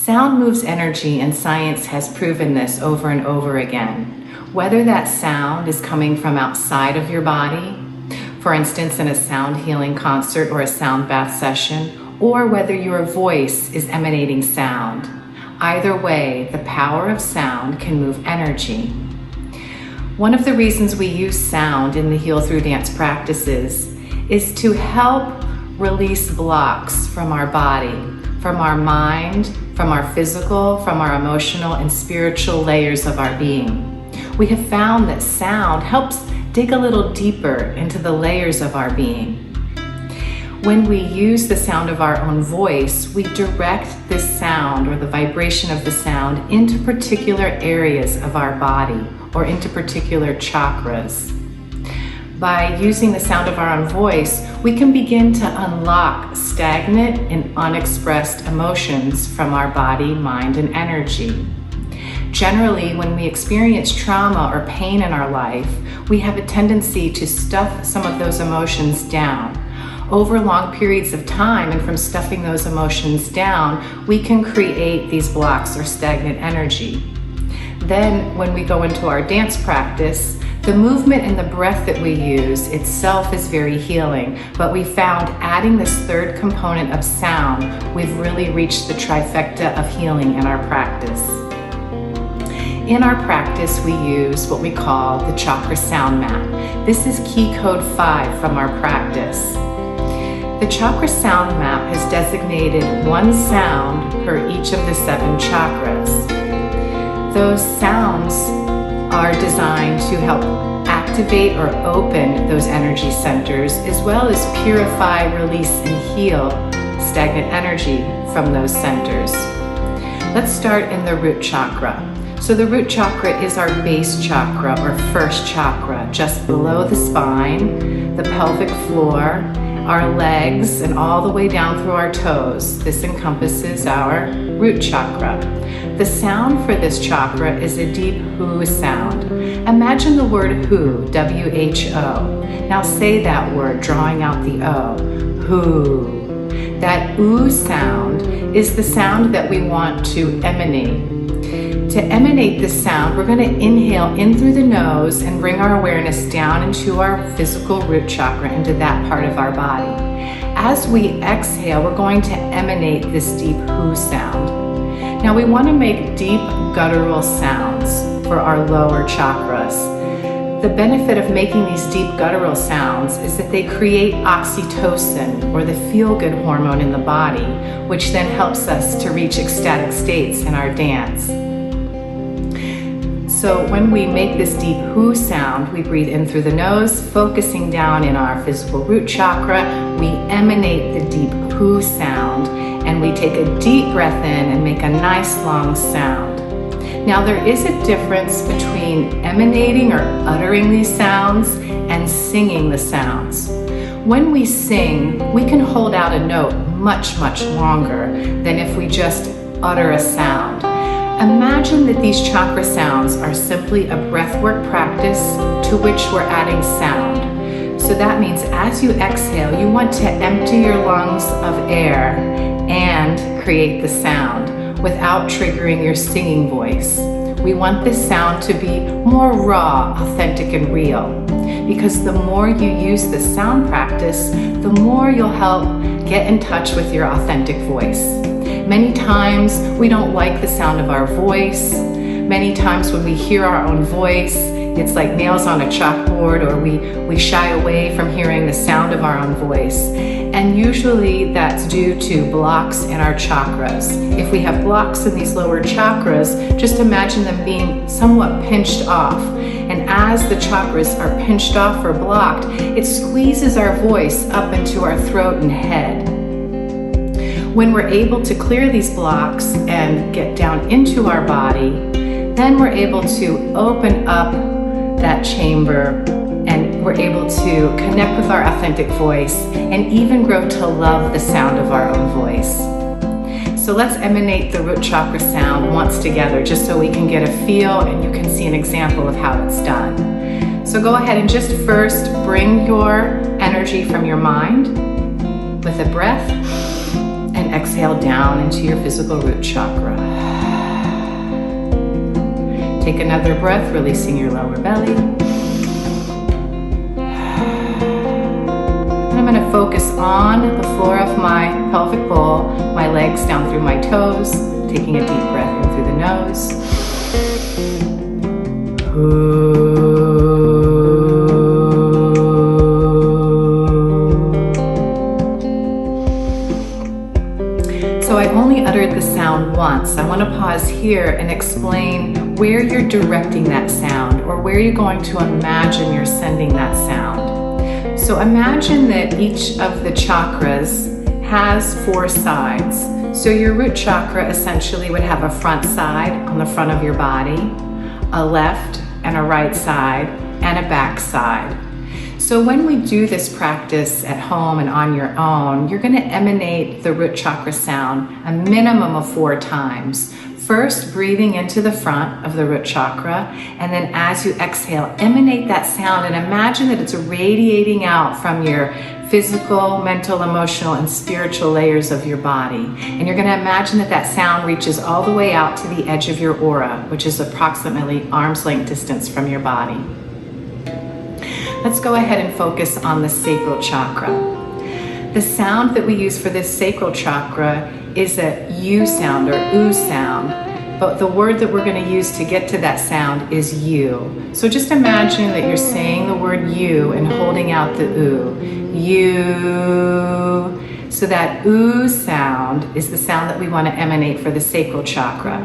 Sound moves energy, and science has proven this over and over again. Whether that sound is coming from outside of your body, for instance, in a sound healing concert or a sound bath session, or whether your voice is emanating sound. Either way, the power of sound can move energy. One of the reasons we use sound in the Heal Through Dance practices is to help release blocks from our body, from our mind, from our physical, from our emotional and spiritual layers of our being. We have found that sound helps dig a little deeper into the layers of our being. When we use the sound of our own voice, we direct this sound or the vibration of the sound into particular areas of our body or into particular chakras. By using the sound of our own voice, we can begin to unlock stagnant and unexpressed emotions from our body, mind, and energy. Generally, when we experience trauma or pain in our life, we have a tendency to stuff some of those emotions down. Over long periods of time, and from stuffing those emotions down, we can create these blocks or stagnant energy. Then, when we go into our dance practice, the movement and the breath that we use itself is very healing, but we found adding this third component of sound, we've really reached the trifecta of healing in our practice. In our practice, we use what we call the Chakra Sound Map. This is key code 5 from our practice. The Chakra Sound Map has designated one sound per each of the 7 chakras. Those sounds are designed to help activate or open those energy centers, as well as purify, release, and heal stagnant energy from those centers. Let's start in the root chakra. So the root chakra is our base chakra or first chakra, just below the spine, the pelvic floor, our legs, and all the way down through our toes. This encompasses our root chakra. The sound for this chakra is a deep who sound. Imagine the word who, W-H-O. Now say that word, drawing out the O, who. That oo sound is the sound that we want to emanate. To emanate this sound, we're going to inhale in through the nose and bring our awareness down into our physical root chakra, into that part of our body. As we exhale, we're going to emanate this deep who sound. Now we want to make deep guttural sounds for our lower chakras. The benefit of making these deep guttural sounds is that they create oxytocin, or the feel-good hormone in the body, which then helps us to reach ecstatic states in our dance. So when we make this deep who sound, we breathe in through the nose, focusing down in our physical root chakra. We emanate the deep who sound, and we take a deep breath in and make a nice long sound. Now there is a difference between emanating or uttering these sounds and singing the sounds. When we sing, we can hold out a note much, much longer than if we just utter a sound. Imagine that these chakra sounds are simply a breathwork practice to which we're adding sound. So that means as you exhale, you want to empty your lungs of air and create the sound without triggering your singing voice. We want this sound to be more raw, authentic, and real. Because the more you use this sound practice, the more you'll help get in touch with your authentic voice. Many times we don't like the sound of our voice. Many times when we hear our own voice, it's like nails on a chalkboard, or we shy away from hearing the sound of our own voice. And usually that's due to blocks in our chakras. If we have blocks in these lower chakras, just imagine them being somewhat pinched off. And as the chakras are pinched off or blocked, it squeezes our voice up into our throat and head. When we're able to clear these blocks and get down into our body, then we're able to open up that chamber, and we're able to connect with our authentic voice and even grow to love the sound of our own voice. So let's emanate the root chakra sound once together, just so we can get a feel and you can see an example of how it's done. So go ahead and just first bring your energy from your mind with a breath, and exhale down into your physical root chakra. Take another breath, releasing your lower belly. And I'm going to focus on the floor of my pelvic bowl, my legs down through my toes, taking a deep breath in through the nose. So I only uttered the sound once. I want to pause here and explain where you're directing that sound, or where you're going to imagine you're sending that sound. So imagine that each of the chakras has 4 sides. So your root chakra essentially would have a front side on the front of your body, a left and a right side, and a back side. So when we do this practice at home and on your own, you're going to emanate the root chakra sound a minimum of 4 times. First, breathing into the front of the root chakra, and then as you exhale, emanate that sound and imagine that it's radiating out from your physical, mental, emotional, and spiritual layers of your body. And you're going to imagine that that sound reaches all the way out to the edge of your aura, which is approximately arm's length distance from your body. Let's go ahead and focus on the sacral chakra. The sound that we use for this sacral chakra is a U sound or oo sound, but the word that we're going to use to get to that sound is you. So just imagine that you're saying the word you and holding out the oo. You. So that oo sound is the sound that we want to emanate for the sacral chakra.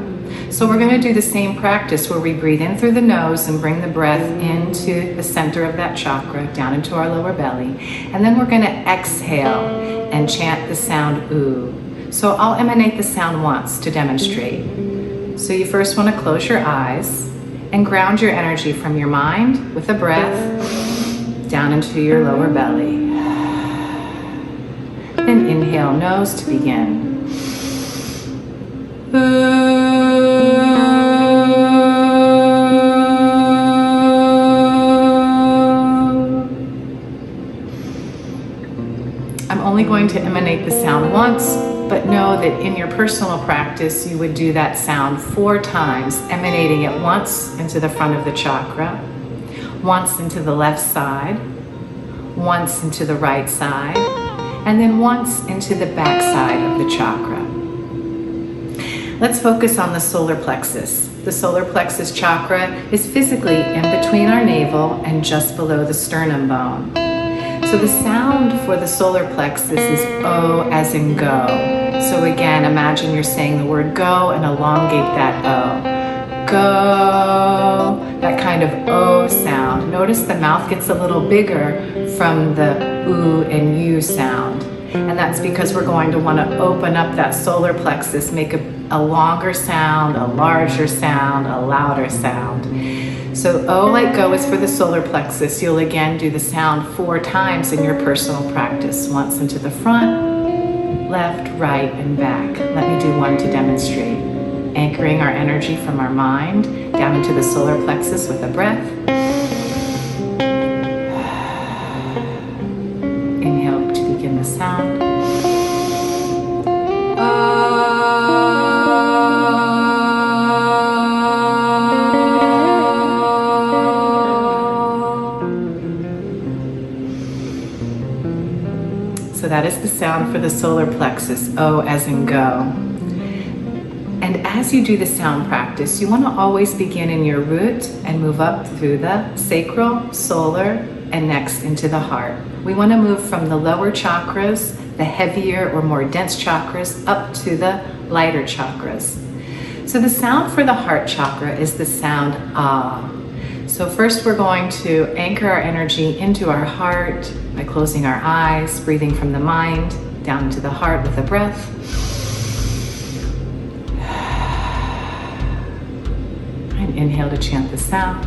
So we're going to do the same practice where we breathe in through the nose and bring the breath into the center of that chakra, down into our lower belly. And then we're going to exhale and chant the sound oo. So I'll emanate the sound once to demonstrate. So you first want to close your eyes and ground your energy from your mind with a breath down into your lower belly. Then inhale nose to begin. I'm only going to emanate the sound once, but know that in your personal practice, you would do that sound 4 times, emanating it once into the front of the chakra, once into the left side, once into the right side, and then once into the back side of the chakra. Let's focus on the solar plexus. The solar plexus chakra is physically in between our navel and just below the sternum bone. So the sound for the solar plexus is O as in go. So again, imagine you're saying the word go and elongate that O. Go, that kind of O sound. Notice the mouth gets a little bigger from the oo and u sound. And that's because we're going to want to open up that solar plexus, make a longer sound, a larger sound, a louder sound. So O like go is for the solar plexus. You'll again do the sound 4 times in your personal practice. Once into the front, left, right, and back. Let me do one to demonstrate. Anchoring our energy from our mind down into the solar plexus with a breath. Inhale to begin the sound. So that is the sound for the solar plexus, O as in go. And as you do the sound practice, you want to always begin in your root and move up through the sacral, solar, and next into the heart. We want to move from the lower chakras, the heavier or more dense chakras, up to the lighter chakras. So the sound for the heart chakra is the sound ah. So first we're going to anchor our energy into our heart by closing our eyes, breathing from the mind down into the heart with a breath. And inhale to chant the sound.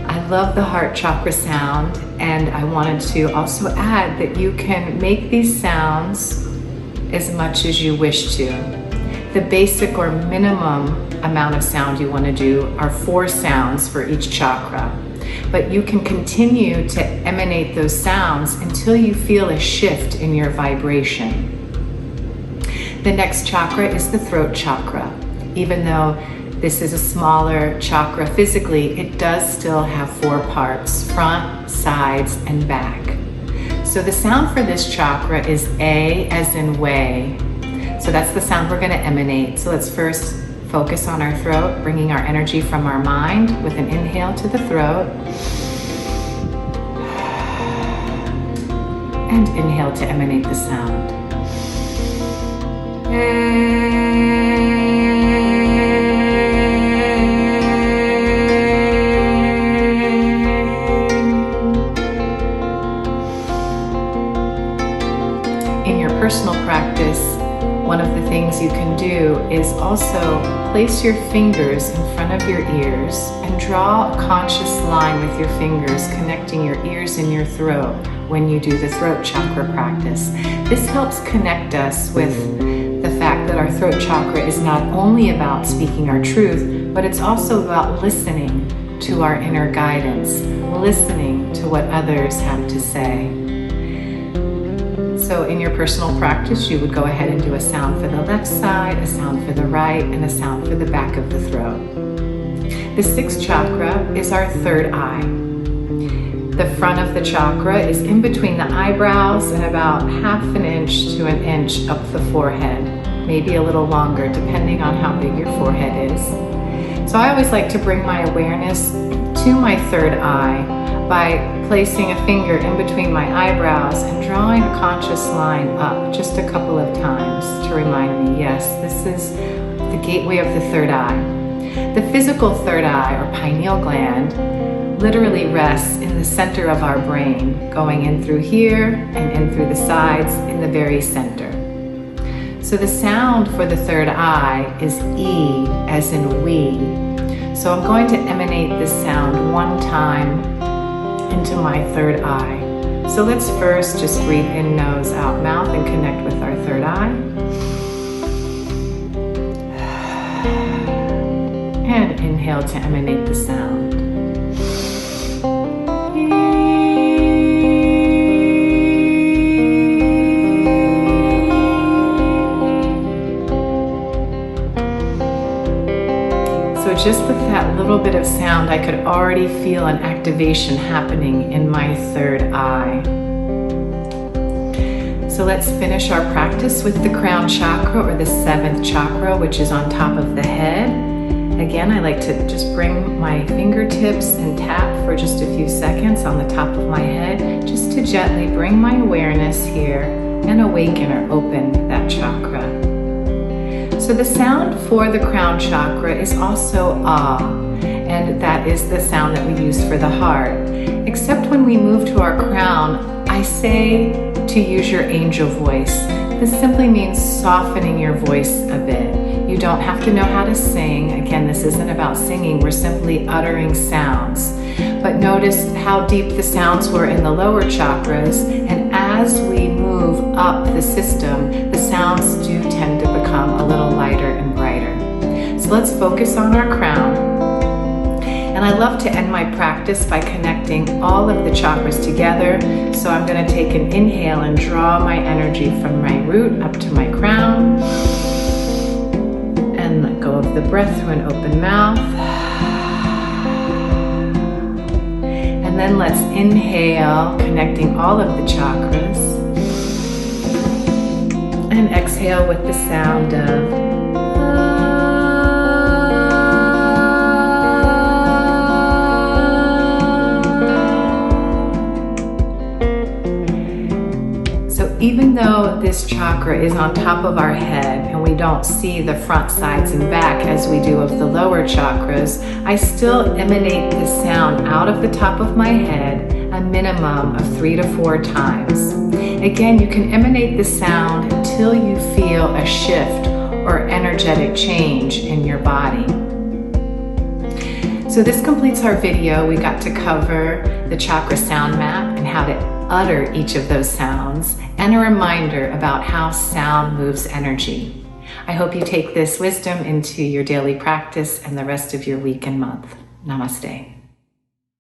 I love the heart chakra sound, and I wanted to also add that you can make these sounds as much as you wish to. The basic or minimum amount of sound you want to do are 4 sounds for each chakra. But you can continue to emanate those sounds until you feel a shift in your vibration. The next chakra is the throat chakra. Even though this is a smaller chakra physically, it does still have 4 parts: front, sides, and back. So the sound for this chakra is A as in way. So that's the sound we're going to emanate. So let's first focus on our throat, bringing our energy from our mind with an inhale to the throat. And inhale to emanate the sound. In your personal practice, one of the things you can do is also place your fingers in front of your ears and draw a conscious line with your fingers connecting your ears and your throat when you do the throat chakra practice. This helps connect us with the fact that our throat chakra is not only about speaking our truth, but it's also about listening to our inner guidance, listening to what others have to say. So in your personal practice, you would go ahead and do a sound for the left side, a sound for the right, and a sound for the back of the throat. The 6th chakra is our third eye. The front of the chakra is in between the eyebrows and about 1/2 inch to 1 inch up the forehead, maybe a little longer depending on how big your forehead is. So I always like to bring my awareness to my third eye by placing a finger in between my eyebrows and drawing a conscious line up just a couple of times to remind me, yes, this is the gateway of the third eye. The physical third eye, or pineal gland, literally rests in the center of our brain, going in through here and in through the sides in the very center. So the sound for the third eye is E as in we. So I'm going to emanate this sound 1 time into my third eye. So let's first just breathe in, nose, out, mouth, and connect with our third eye. And inhale to emanate the sound. So just with that little bit of sound, I could already feel an activation happening in my third eye. So let's finish our practice with the crown chakra, or the 7th chakra, which is on top of the head. Again, I like to just bring my fingertips and tap for just a few seconds on the top of my head, just to gently bring my awareness here and awaken or open that chakra. So the sound for the crown chakra is also ah, and that is the sound that we use for the heart. Except when we move to our crown, I say to use your angel voice. This simply means softening your voice a bit. You don't have to know how to sing. Again, this isn't about singing. We're simply uttering sounds. But notice how deep the sounds were in the lower chakras, and as we move up the system, the sounds do tend to become a little lighter and brighter. So let's focus on our crown. And I love to end my practice by connecting all of the chakras together. So I'm going to take an inhale and draw my energy from my root up to my crown. And let go of the breath through an open mouth. And then let's inhale, connecting all of the chakras. And exhale with the sound of even though this chakra is on top of our head and we don't see the front, sides, and back as we do of the lower chakras, I still emanate the sound out of the top of my head a minimum of 3 to 4 times. Again, you can emanate the sound until you feel a shift or energetic change in your body. So this completes our video. We got to cover the Chakra Sound Map and how to utter each of those sounds, and a reminder about how sound moves energy. I hope you take this wisdom into your daily practice and the rest of your week and month. Namaste.